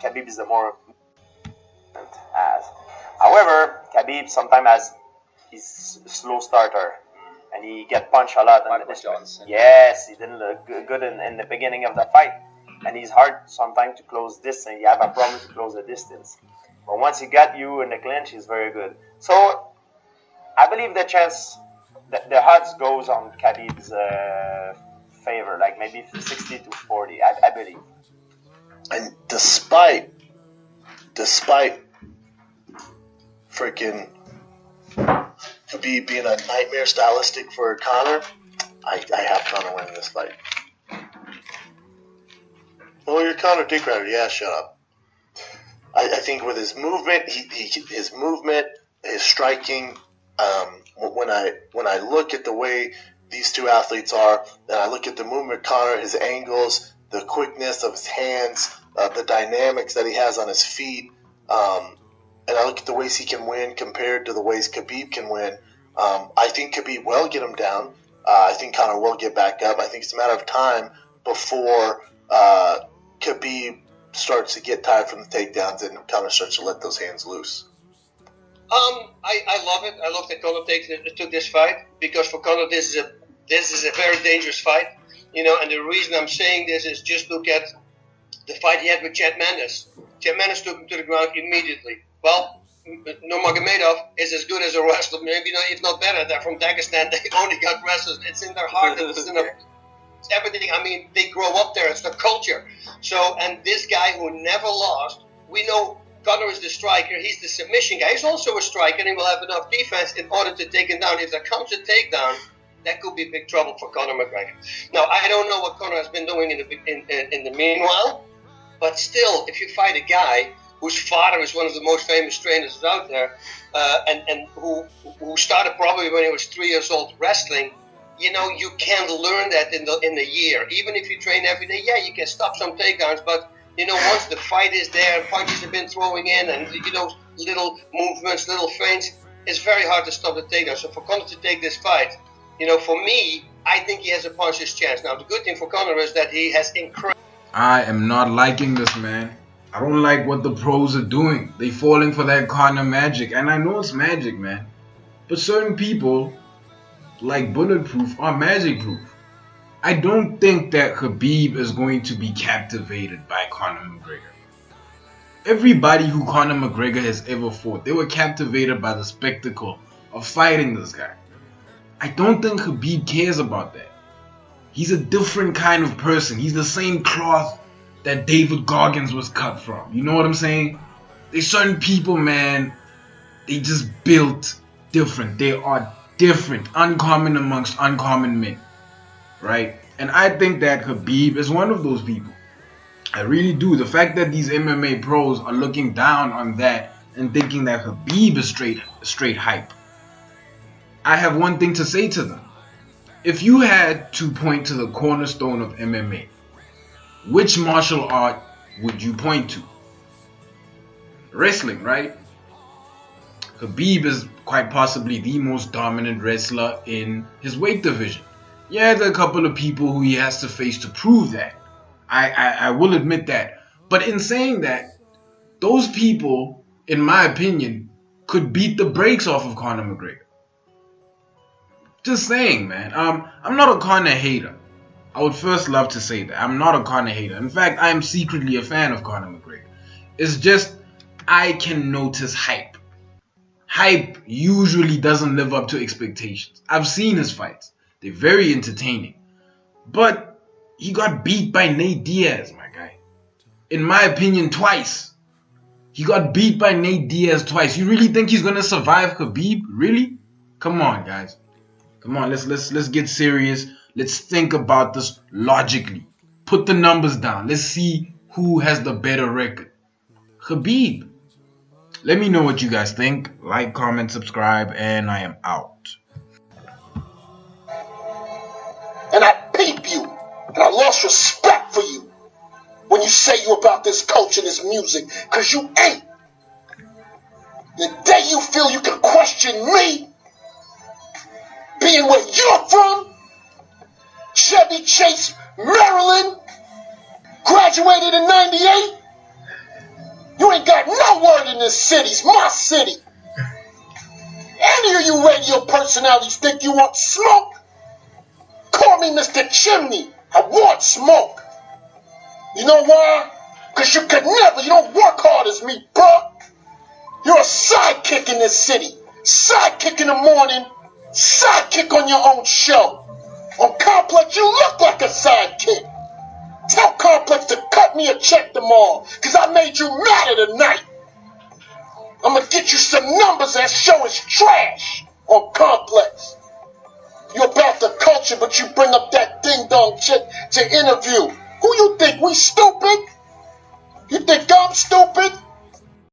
Khabib is the more as. However, Khabib sometimes has his slow starter, and he get punched a lot. Yes, he didn't look good in the beginning of the fight, and he's hard sometimes to close distance. You have a problem to close the distance, but once he got you in the clinch, he's very good. So I believe the chance, the odds goes on Khabib's favor, like maybe 60-40. I believe. And despite freaking Khabib being a nightmare stylistic for Conor, I have Conor winning this fight. Oh, you're Conor Dick Rider. Yeah, shut up. I think with his movement, his movement, his striking. When I look at the way these two athletes are, and I look at the movement of Conor, his angles, the quickness of his hands, the dynamics that he has on his feet, and I look at the ways he can win compared to the ways Khabib can win. I think Khabib will get him down. I think Conor will get back up. I think it's a matter of time before Khabib starts to get tired from the takedowns and Conor starts to let those hands loose. I love it. I love that Conor took this fight, because for Conor this is a very dangerous fight. And the reason I'm saying this is just look at the fight he had with Chad Mendes. Chad Mendes took him to the ground immediately. Well, Nurmagomedov is as good as a wrestler, maybe if not better. They're from Dagestan. They only got wrestlers. It's in their heart. It's everything. I mean, they grow up there. It's the culture. So, and this guy who never lost, we know Conor is the striker. He's the submission guy. He's also a striker, and he will have enough defense in order to take him down. If there comes a takedown, that could be big trouble for Conor McGregor. Now, I don't know what Conor has been doing in the meanwhile, but still, if you fight a guy whose father is one of the most famous trainers out there, and who started probably when he was 3 years old wrestling, you can't learn that in a year. Even if you train every day, yeah, you can stop some takedowns, but once the fight is there and punches have been throwing in and little movements, little feints, it's very hard to stop the takedown. So for Conor to take this fight, for me, I think he has a puncher's chance. Now, the good thing for Conor is that he has incredible. I am not liking this, man. I don't like what the pros are doing. They falling for that Conor magic. And I know it's magic, man. But certain people, like Bulletproof, are magic proof. I don't think that Khabib is going to be captivated by Conor McGregor. Everybody who Conor McGregor has ever fought, they were captivated by the spectacle of fighting this guy. I don't think Khabib cares about that. He's a different kind of person. He's the same cloth that David Goggins was cut from. You know what I'm saying? There's certain people, man, they just built different. They are different, uncommon amongst uncommon men, right? And I think that Khabib is one of those people. I really do. The fact that these MMA pros are looking down on that and thinking that Khabib is straight hype. I have one thing to say to them. If you had to point to the cornerstone of MMA, which martial art would you point to? Wrestling, right? Khabib is quite possibly the most dominant wrestler in his weight division. Yeah, there are a couple of people who he has to face to prove that. I will admit that. But in saying that, those people, in my opinion, could beat the brakes off of Conor McGregor. Just saying, man. I'm not a Conor hater. I would first love to say that. I'm not a Conor hater. In fact, I am secretly a fan of Conor McGregor. It's just, I can notice hype. Hype usually doesn't live up to expectations. I've seen his fights. They're very entertaining. But he got beat by Nate Diaz, my guy. In my opinion, twice. He got beat by Nate Diaz twice. You really think he's gonna survive Khabib? Really? Come on, guys. Come on, let's get serious. Let's think about this logically. Put the numbers down. Let's see who has the better record. Khabib. Let me know what you guys think. Like, comment, subscribe, and I am out. And I peep you, and I lost respect for you when you say you about this culture and this music, because you ain't. The day you feel you can question me, being where you're from, Chevy Chase, Maryland, graduated in '98, right in this city. It's my city. Any of you radio personalities think you want smoke? Call me Mr. Chimney. I want smoke. You know why? Because you don't work hard as me, bro. You're a sidekick in this city. Sidekick in the morning, sidekick on your own show. On Complex, you look like a sidekick. Tell Complex to cut me a check tomorrow, because I made you mad tonight. I'm going to get you some numbers that show it's trash on Complex. You're about the culture, but you bring up that ding-dong chick to interview. Who you think, we stupid? You think I'm stupid?